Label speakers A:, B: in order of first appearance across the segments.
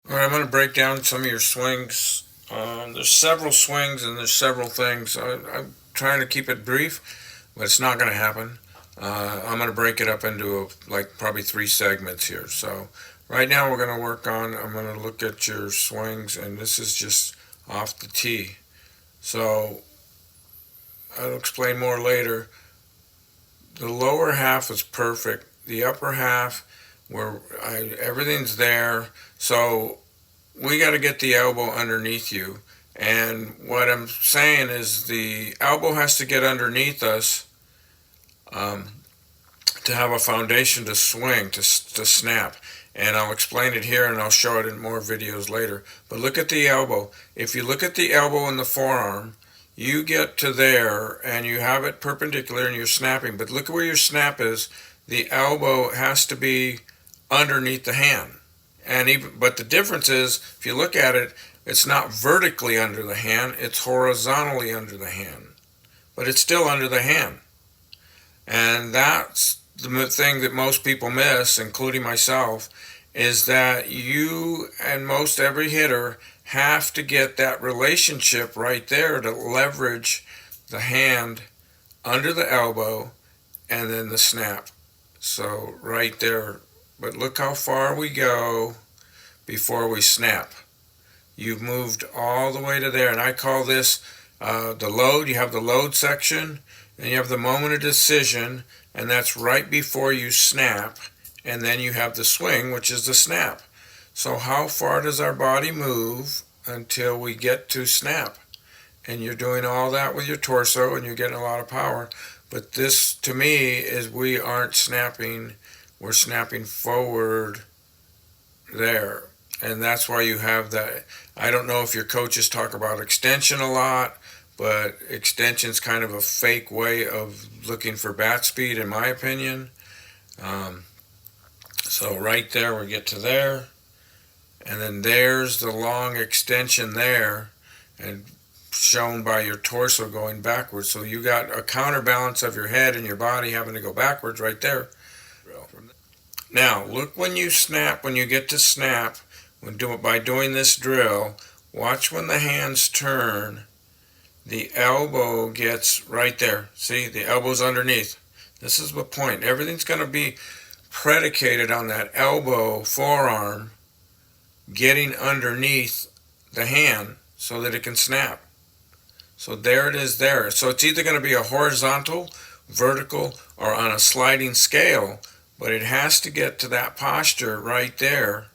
A: All right, I'm going to break down some of your swings. There's several swings and there's several things. I'm trying to keep it brief, but it's not going to happen. I'm going to break it up into like probably three segments here. So right now we're going to work on. I'm going to look at your swings, and this is just off the tee. So I'll explain more later. The lower half is perfect. The upper half, everything's there. So we got to get the elbow underneath you. And what I'm saying is the elbow has to get underneath us um, to have a foundation to swing, to snap. And I'll explain it here and I'll show it in more videos later. But look at the elbow. If you look at the elbow and the forearm, you get to there and you have it perpendicular and you're snapping. But look at where your snap is. The elbow has to be underneath the hand. But the difference is, if you look at it, it's not vertically under the hand, it's horizontally under the hand. But it's still under the hand. And that's the thing that most people miss, including myself, is that you and most every hitter have to get that relationship right there to leverage the hand under the elbow and then the snap. So right there. But look how far we go before we snap. You've moved all the way to there, and I call this the load. You have the load section, and you have the moment of decision, and that's right before you snap, and then you have the swing, which is the snap. So how far does our body move until we get to snap? And you're doing all that with your torso, and you're getting a lot of power. But this, to me, is we aren't snapping. We're snapping forward there. And that's why you have that. I don't know if your coaches talk about extension a lot, but extension's kind of a fake way of looking for bat speed, in my opinion. Um, so right there, we get to there. And then there's the long extension there, and shown by your torso going backwards. So you got a counterbalance of your head and your body having to go backwards right there. Now, look when you snap, when you get to snap, by doing this drill, watch when the hands turn, the elbow gets right there. See, the elbow's underneath. This is the point. Everything's going to be predicated on that elbow, forearm, getting underneath the hand so that it can snap. So there it is there. So it's either going to be a horizontal, vertical, or on a sliding scale, but it has to get to that posture right there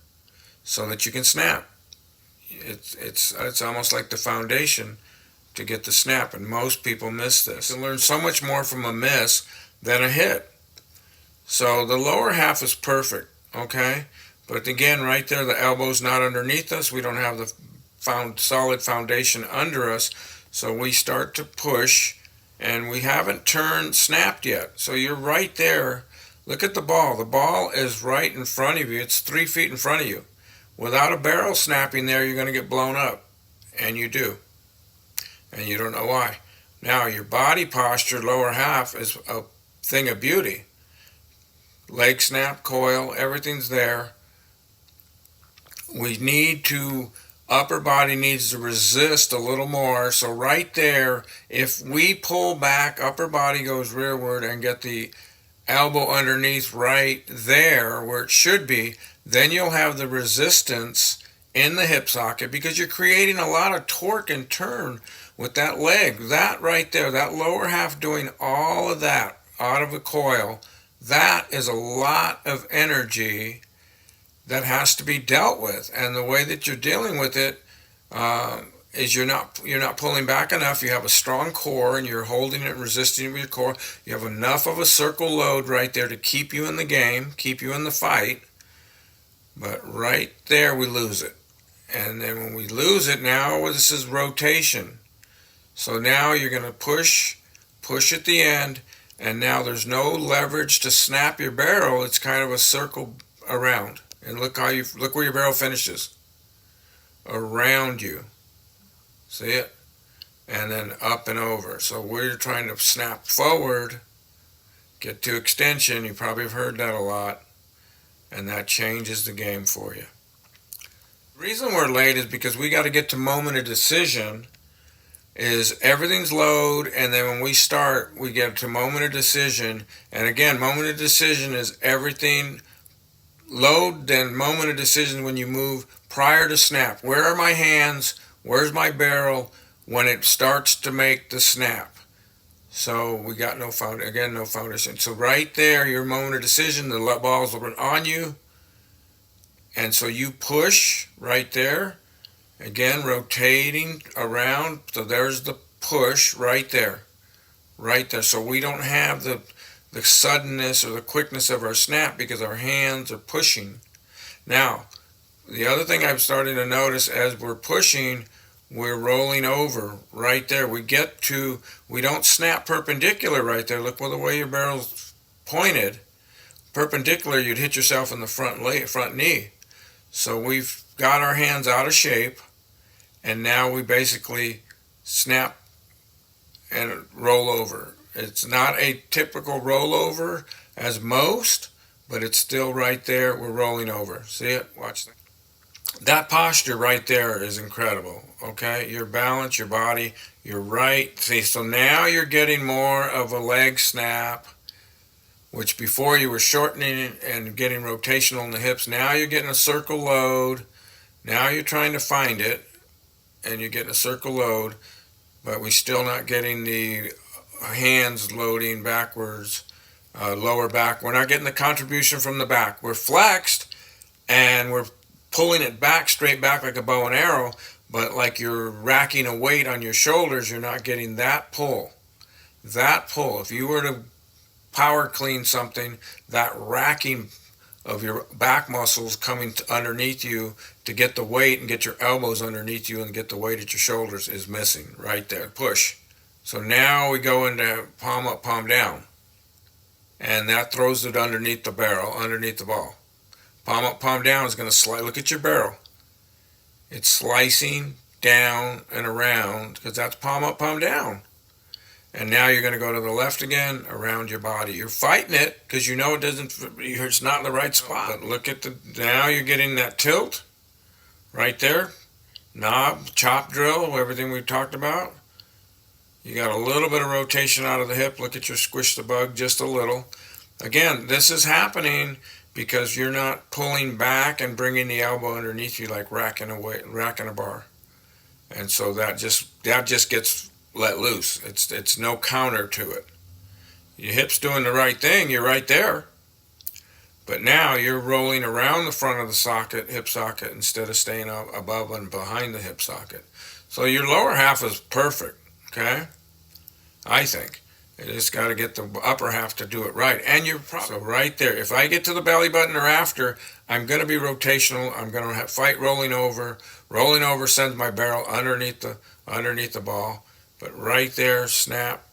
A: so that you can snap. It's almost like the foundation to get the snap, and most people miss this. You learn so much more from a miss than a hit. So the lower half is perfect, okay? But again, right there, the elbow's not underneath us. We don't have the solid foundation under us, so we start to push, and we haven't snapped yet. So you're right there. Look at the ball. The ball is right in front of you. It's 3 feet in front of you. Without a barrel snapping there, you're going to get blown up. And you do. And you don't know why. Now, your body posture, lower half, is a thing of beauty. Leg snap, coil, everything's there. Upper body needs to resist a little more. So right there, if we pull back, upper body goes rearward and get the elbow underneath right there where it should be, then you'll have the resistance in the hip socket because you're creating a lot of torque and turn with that leg. That right there, that lower half doing all of that out of a coil, that is a lot of energy that has to be dealt with. And the way that you're dealing with it is you're not pulling back enough. You have a strong core and you're holding it and resisting it with your core. You have enough of a circle load right there to keep you in the game, keep you in the fight. But right there we lose it. And then when we lose it, now this is rotation. So now you're going to push at the end, and now there's no leverage to snap your barrel. It's kind of a circle around. And look where your barrel finishes. Around you. See it? And then up and over. So we're trying to snap forward, get to extension. You probably have heard that a lot. And that changes the game for you. The reason we're late is because we got to get to moment of decision. Is everything's load, and then when we start, we get to moment of decision. And again, moment of decision is everything load, then moment of decision when you move prior to snap. Where are my hands? Where's my barrel when it starts to make the snap? So we got no foundation. Again, no foundation. So right there, your moment of decision, the ball's on you, and so you push right there. Again, rotating around. So there's the push right there, right there. So we don't have the suddenness or the quickness of our snap because our hands are pushing. Now, the other thing I'm starting to notice as we're pushing, we're rolling over right there. We don't snap perpendicular right there. Look the way your barrel's pointed. Perpendicular, you'd hit yourself in the front knee. So we've got our hands out of shape, and now we basically snap and roll over. It's not a typical rollover as most, but it's still right there. We're rolling over. See it? Watch that. That posture right there is incredible. Okay, your balance, your body, you're right. See, so now you're getting more of a leg snap, which before you were shortening and getting rotational in the hips. Now you're getting a circle load. Now you're trying to find it, and you're getting a circle load, but we're still not getting the hands loading backwards, lower back. We're not getting the contribution from the back. We're flexed, and we're pulling it back, straight back like a bow and arrow, but like you're racking a weight on your shoulders, you're not getting that pull. That pull, if you were to power clean something, that racking of your back muscles coming underneath you to get the weight and get your elbows underneath you and get the weight at your shoulders is missing right there. Push. So now we go into palm up, palm down. And that throws it underneath the barrel, underneath the ball. Palm up, palm down is going to slide. Look at your barrel. It's slicing down and around because that's palm up, palm down. And now you're going to go to the left again, around your body. You're fighting it because you know it's not in the right spot. But look at now you're getting that tilt right there. Knob, chop drill, everything we've talked about. You got a little bit of rotation out of the hip. Look at your squish the bug just a little. Again, this is happening because you're not pulling back and bringing the elbow underneath you like racking a bar. And so that just gets let loose. It's no counter to it. Your hip's doing the right thing, you're right there. But now you're rolling around the front of the hip socket, instead of staying up above and behind the hip socket. So your lower half is perfect, okay? I think. You just got to get the upper half to do it right. And so right there, if I get to the belly button or after, I'm going to be rotational. I'm going to fight rolling over. Rolling over sends my barrel underneath the ball. But right there, snap,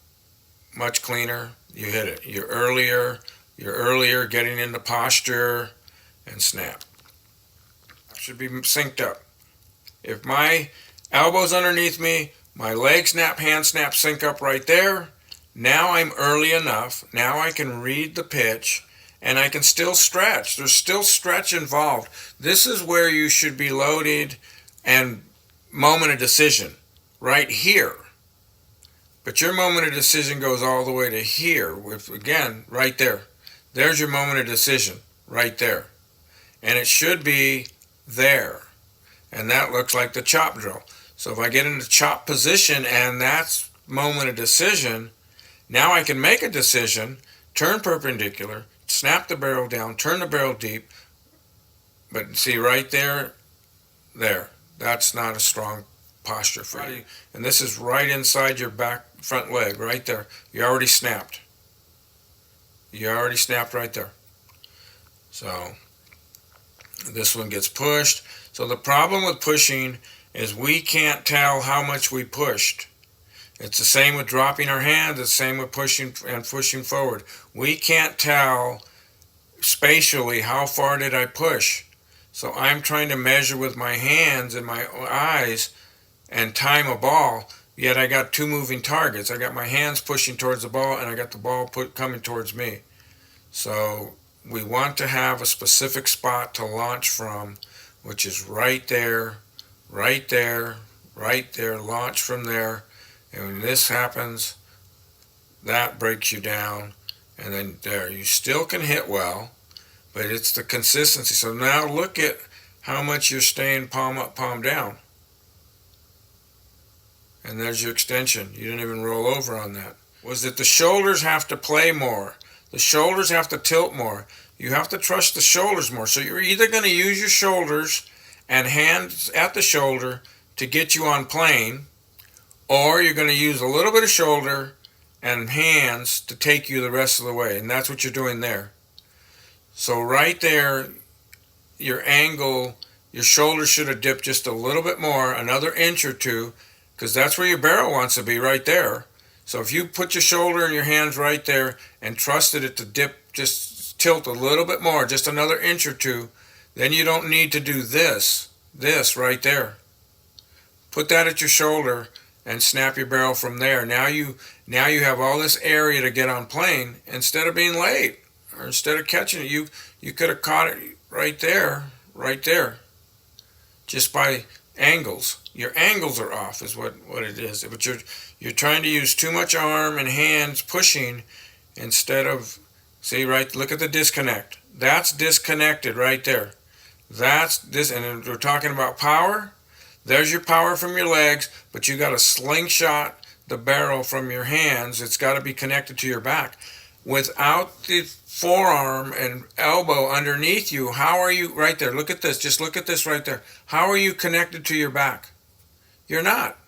A: much cleaner. You hit it. You're earlier getting into posture and snap. Should be synced up. If my elbow's underneath me, my leg snap, hand snap sync up right there. Now I'm early enough. Now I can read the pitch, and I can still stretch. There's still stretch involved. This is where you should be loaded and moment of decision, right here. But your moment of decision goes all the way to here, again, right there. There's your moment of decision, right there. And it should be there. And that looks like the chop drill. So if I get into chop position and that's moment of decision, now I can make a decision, turn perpendicular, snap the barrel down, turn the barrel deep. But see right there, that's not a strong posture for you. And this is right inside your front leg, right there. You already snapped. You already snapped right there. So this one gets pushed. So the problem with pushing is we can't tell how much we pushed. It's the same with dropping our hands. It's the same with pushing and pushing forward. We can't tell spatially how far did I push. So I'm trying to measure with my hands and my eyes and time a ball, yet I got two moving targets. I got my hands pushing towards the ball, and I got the ball coming towards me. So we want to have a specific spot to launch from which is right there, right there, right there, launch from there. And when this happens, that breaks you down. And then there, you still can hit well, but it's the consistency. So now look at how much you're staying palm up, palm down. And there's your extension. You didn't even roll over on that. Was that the shoulders have to play more. The shoulders have to tilt more. You have to trust the shoulders more. So you're either going to use your shoulders and hands at the shoulder to get you on plane, or you're going to use a little bit of shoulder and hands to take you the rest of the way. And that's what you're doing there. So right there, your angle, your shoulder should have dipped just a little bit more, another inch or two, because that's where your barrel wants to be, right there. So if you put your shoulder and your hands right there and trusted it to dip, just tilt a little bit more, just another inch or two, then you don't need to do this right there. Put that at your shoulder and snap your barrel from there. Now you have all this area to get on plane instead of being late, or instead of catching it. You could have caught it right there, just by angles. Your angles are off is what it is. But you're trying to use too much arm and hands pushing instead of, see, right, look at the disconnect. That's disconnected right there. That's this, and we're talking about power. There's your power from your legs, but you got to slingshot the barrel from your hands. It's got to be connected to your back. Without the forearm and elbow underneath you, how are you, right there, look at this, just look at this right there. How are you connected to your back? You're not.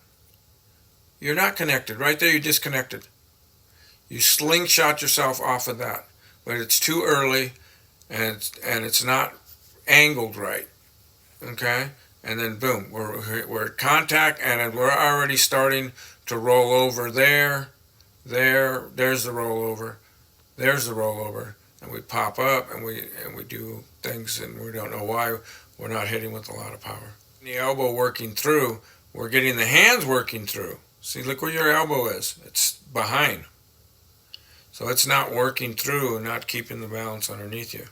A: You're not connected. Right there, you're disconnected. You slingshot yourself off of that, but it's too early, and it's not angled right. Okay, and then boom, we're at contact, and we're already starting to roll over there. There's the rollover. There's the rollover, and we pop up, and we do things, and we don't know why we're not hitting with a lot of power. The elbow working through, we're getting the hands working through. See, look where your elbow is. It's behind. So it's not working through and not keeping the balance underneath you.